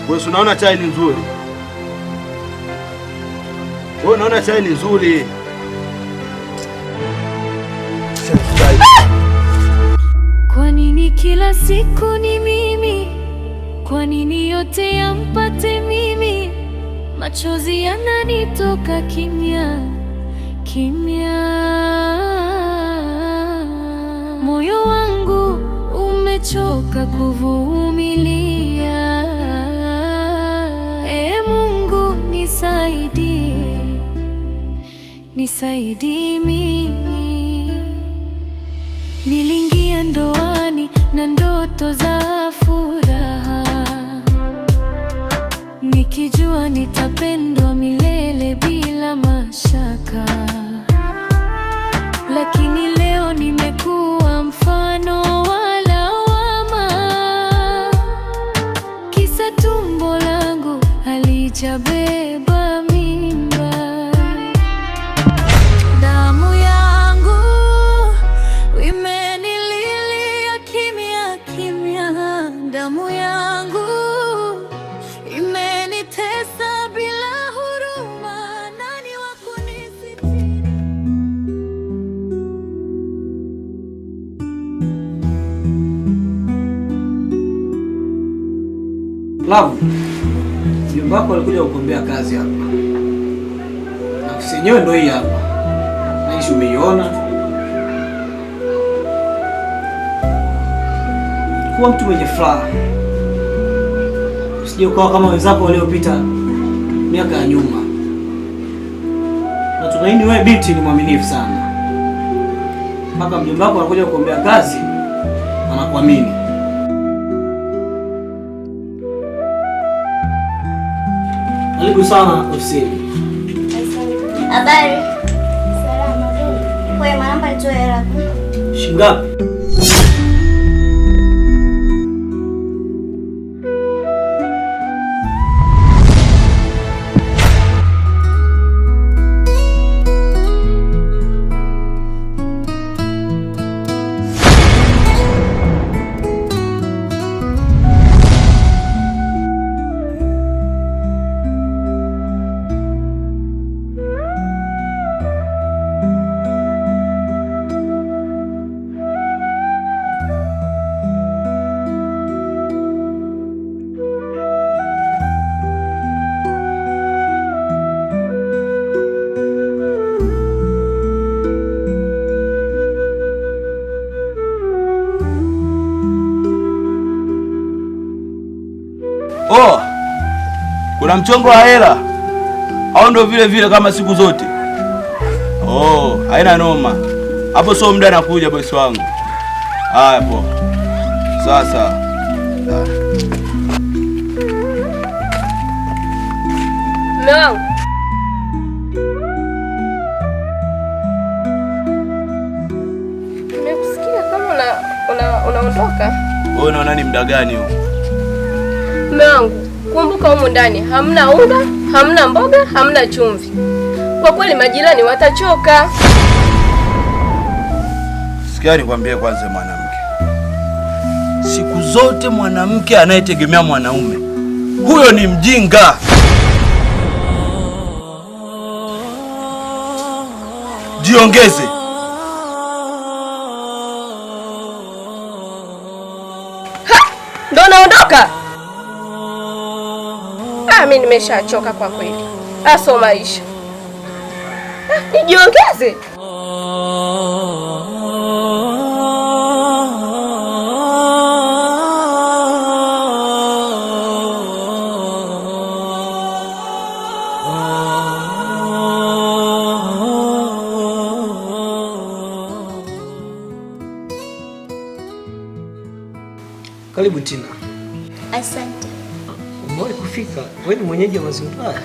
Wewe unaona chai ni nzuri? Wewe unaona chai ni nzuri? Kwa nini kila siku ni mimi? Kwa nini yote yampate mimi? Machozi yananitoka kimya kimya. Moyo wangu umechoka kuvumilia. Ee Mungu nisaidie, nisaidie mimi. Niliingia ndoani na ndoto za furaha, nikijua nitapendwa milele bila mashaka. Lakini leo nimekuwa mfano wa lawama, kisa tumbo langu halijabeba mimba. Damu yangu imenililia kimya kimya, damu yangu imenitesa bila huruma. Nani wa kunisitiri? Love, mjomba wako alikuja kukuombea kazi hapa. Na ofisi yenyewe ndio hii hapa. Naishi umeiona. Kuwa mtu mwenye furaha. Usije ukawa kama wenzako waliopita miaka ya nyuma. Na tunaini wewe binti ni mwaminifu sana. Mpaka mjomba wako anakuja kukuombea kazi, anakuamini. Karibu sana ofisini. Habari. Salama. Wewe mama nitoe hela. Shilingi ngapi? Oh, kuna mchongo wa hela au ndo vile vile kama siku zote? Oh, haina noma. Hapo sio muda nakuja bosi wangu. Haya po. Sasa. No. Nimekusikia kama unaondoka. Wewe unaona ni muda gani huo? Mume wangu, kumbuka humu ndani hamna unga, hamna mboga, hamna chumvi. Kwa kweli majirani watachoka. Sikia nikwambie kwanza mwanamke. Siku zote mwanamke anayetegemea mwanaume, huyo ni mjinga. Jiongeze. Ndo naondoka. Mimi nimeshachoka kwa kweli. Aso maisha. Nijiongeze. Karibu Tina. Asante. Umewahi kufika? Wewe ni mwenyeji wa mazingira haya?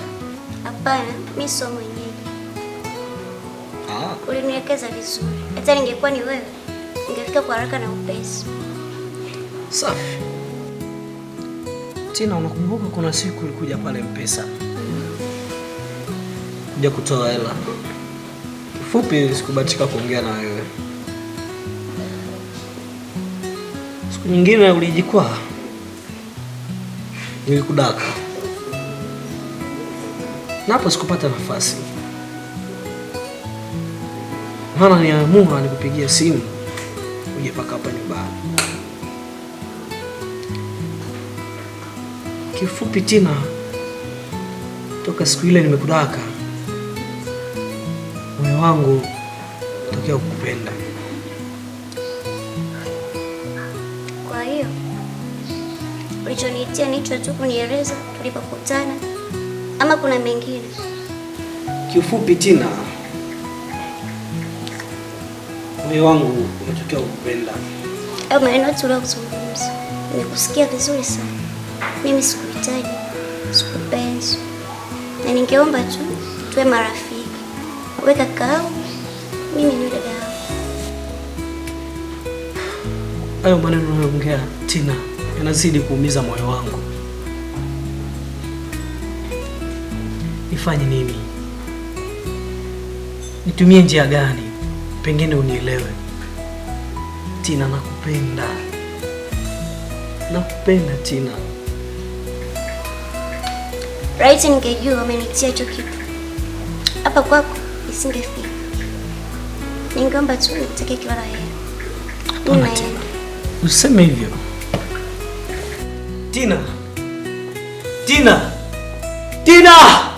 Hapana, mimi sio mwenyeji. Ulinielekeza vizuri. Hata ningekuwa ni wewe, ningefika kwa haraka na upesi. Safi. Tina, unakumbuka kuna siku ulikuja pale M-Pesa? Kuja kutoa hela. Kifupi sikubahatika kuongea na wewe. Siku nyingine ulijikwaa. nilikudaka na hapo sikupata nafasi, maana niamua nikupigia simu uje paka hapa nyumbani. Kifupi Tina, toka siku ile nimekudaka, moyo wangu tokea kukupenda. Kwa hiyo ulichoniitia ni hicho tu, kunieleza tulipokutana, ama kuna mengine? Kifupi Tina, moyo wangu umetokea kukupenda. Au maneno tuliyozungumza nimekusikia vizuri sana. Mimi sikuhitaji, sikupenzi, na ningeomba tu tuwe marafiki. Wewe kakao, mimi ni dada yako. Hayo maneno unayoongea Tina yanazidi kuumiza moyo wangu. Nifanye nini? Nitumie njia gani pengine unielewe? Tina, nakupenda. Nakupenda Tina. Right, ningejua umenitia hicho kitu hapa kwako isingefika. Ningeomba tu nitake kila la heri. Tina, useme hivyo. Tina. Tina. Tina!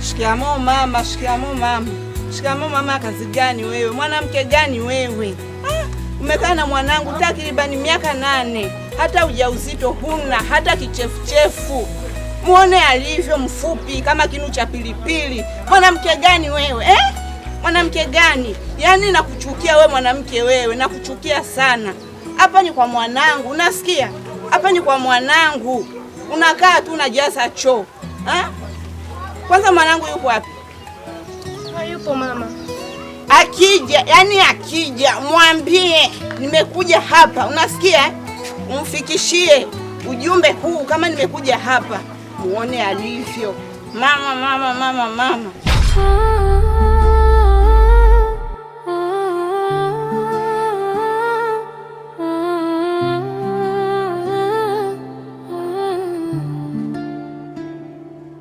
Shikamoo mama, shikamoo mama. Shikamoo mama, kazi gani wewe? Mwanamke gani wewe? Umekaa na mwanangu takribani miaka 8. Hata ujauzito huna, hata kichefuchefu. Muone alivyo mfupi kama kinu cha pilipili. Mwanamke gani wewe? Mwanamke gani? Yaani nakuchukia wewe mwanamke wewe, nakuchukia sana. Hapa ni kwa mwanangu, unasikia? Hapa ni kwa mwanangu. Unakaa tu unajaza choo. Kwanza mwanangu yuko wapi? Hayupo mama. Akija, mwambie nimekuja hapa. Unasikia? Umfikishie ujumbe huu kama nimekuja hapa. Muone alivyo. Mama.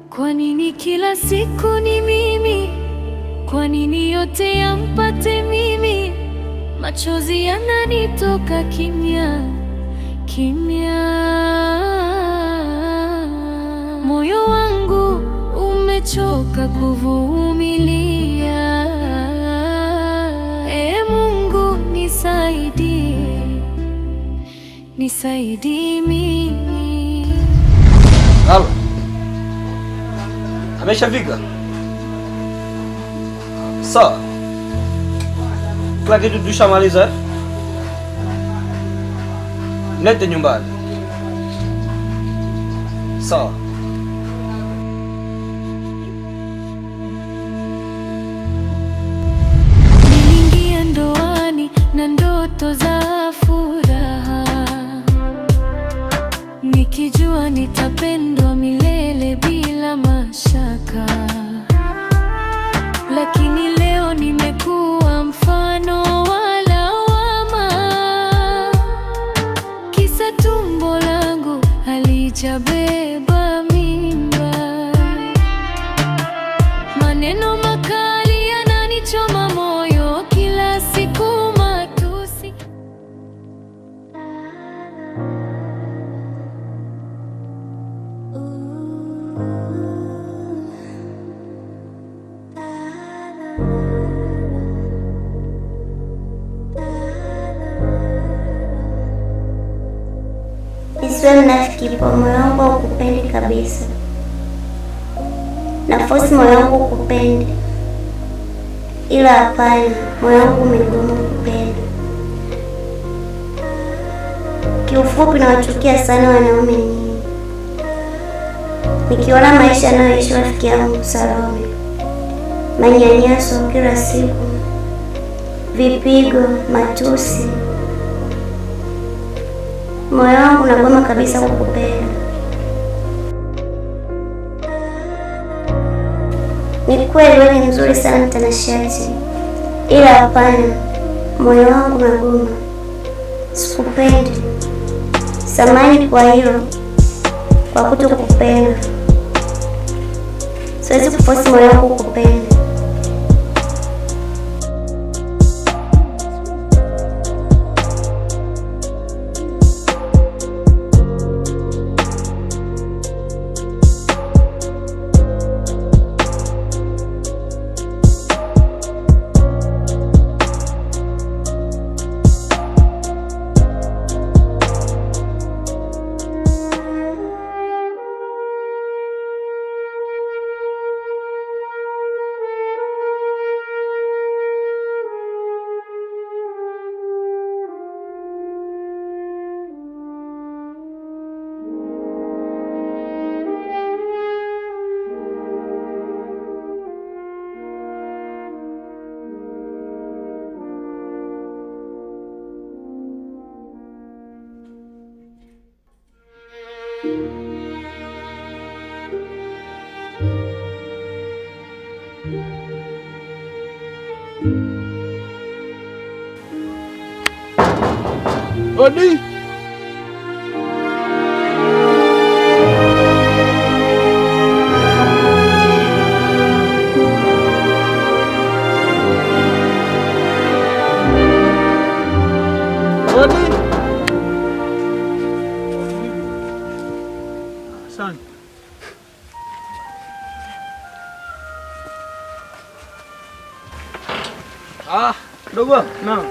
Kwa nini kila siku ni mimi? Kwa nini yote yampate mimi? Machozi yananitoka kimya kimya. Moyo wangu umechoka kuvumilia. Mungu nisaidie mimi. Halo. Ameshafika? Sawa. Kila kitu tushamaliza. Nete nyumbani. Sawa. Niliingia ndoani na ndoto za furaha, nikijua nitapendwa milele bila mashaka. Lakini leo nimekuwa mfano wa lawama, kisa tumbo langu halijabeba Nisiwe mnafiki po, moyo wangu haukupendi kabisa. Nafosi moyo wangu ukupende, ila hapana, moyo wangu umegoma kupenda. Kiufupi nawachukia sana wanaume nyinyi. Nikiona maisha anayoishi rafiki yangu Salome, manyanyaso kila siku, vipigo, matusi, moyo wangu unagoma kabisa kukupenda. Ni kweli wewe ni mzuri sana mtanashati, ila hapana, moyo wangu unagoma, sikupendi. Samahani kwa hilo, kwa kutokupenda. Siwezi kufosi moyo wangu kukupenda. Odi. Odi. Asante. Dogo, naam.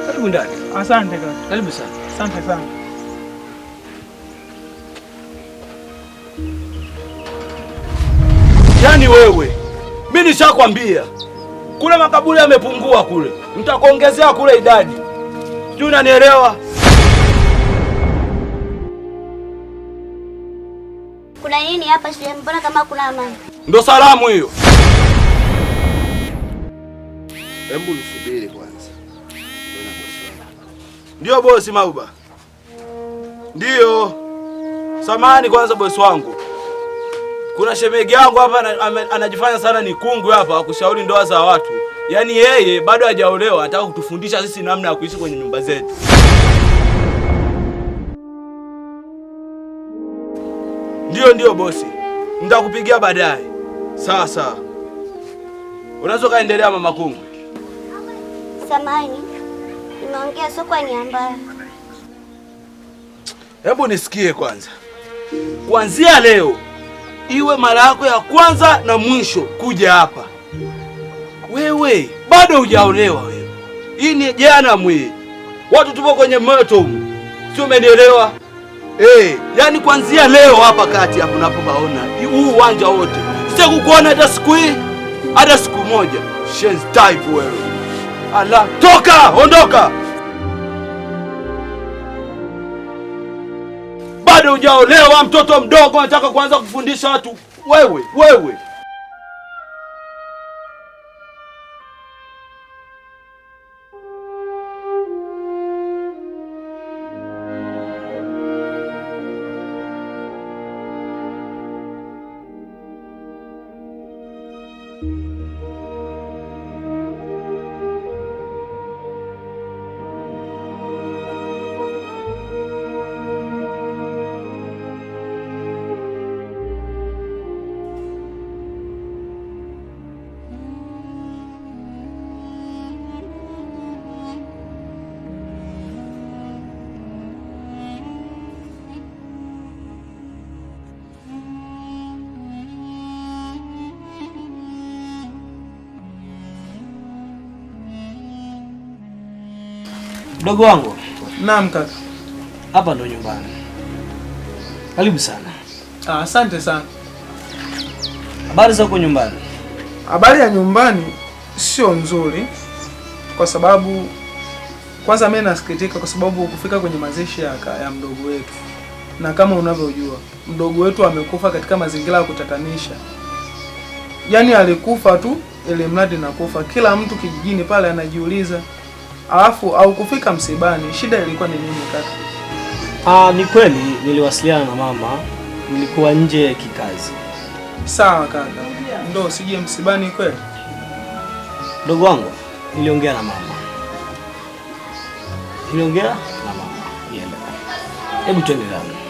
Karibu ndani. Asante kaka. Karibu sana. Asante sana. Yaani wewe, mimi nishakwambia kule makaburi yamepungua kule, nitakuongezea kule idadi. Sijui unanielewa? Kuna nini hapa shule? Mbona kama kuna amani? Ndo salamu hiyo. Hebu nisubiri kwanza. Ndio bosi Mauba. Ndio. Samahani kwanza bosi wangu. Kuna shemegi yangu hapa anajifanya sana ni kungwi hapa kushauri ndoa za watu. Yaani yeye bado hajaolewa, anataka kutufundisha sisi namna ya kuishi kwenye nyumba zetu. Ndio bosi. Nitakupigia baadaye. Sawa sawa. Unaweza kaendelea mama kungwi. Samahani, nimeongea sio kwa nia mbaya. Hebu nisikie kwanza. Kuanzia leo iwe mara yako ya kwanza na mwisho kuja hapa. Wewe bado hujaolewa wewe. Hii ni jana mwe. Watu tupo kwenye moto humu. Sio, umenielewa? Yaani kuanzia leo hapa kati hapo unapobaona huu uwanja wote. Sitakukuona hata siku hii, hata siku moja. Shenzi type wewe. Ala, toka, ondoka. Bado hujaolewa, mtoto mdogo anataka kuanza kufundisha watu. Wewe. Mdogo wangu. Naam kaka. Hapa ndo nyumbani. Karibu sana. Asante sana. Habari za huko nyumbani? Habari ya nyumbani sio nzuri kwa sababu kwanza mimi nasikitika kwa sababu kufika kwenye mazishi ya mdogo wetu. Na kama unavyojua, mdogo wetu amekufa katika mazingira ya kutatanisha. Yaani alikufa tu ile mradi na kufa. Kila mtu kijijini pale anajiuliza. Alafu au kufika msibani, shida ilikuwa ni nini kaka? Ni kweli niliwasiliana na mama, nilikuwa nje kikazi. Sawa kaka. Ndio sije msibani kweli? Ndugu wangu, niliongea na mama. Nienda. Hebu twende ndani.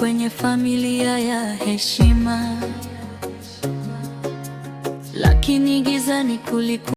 kwenye familia ya heshima, lakini gizani kulikuwa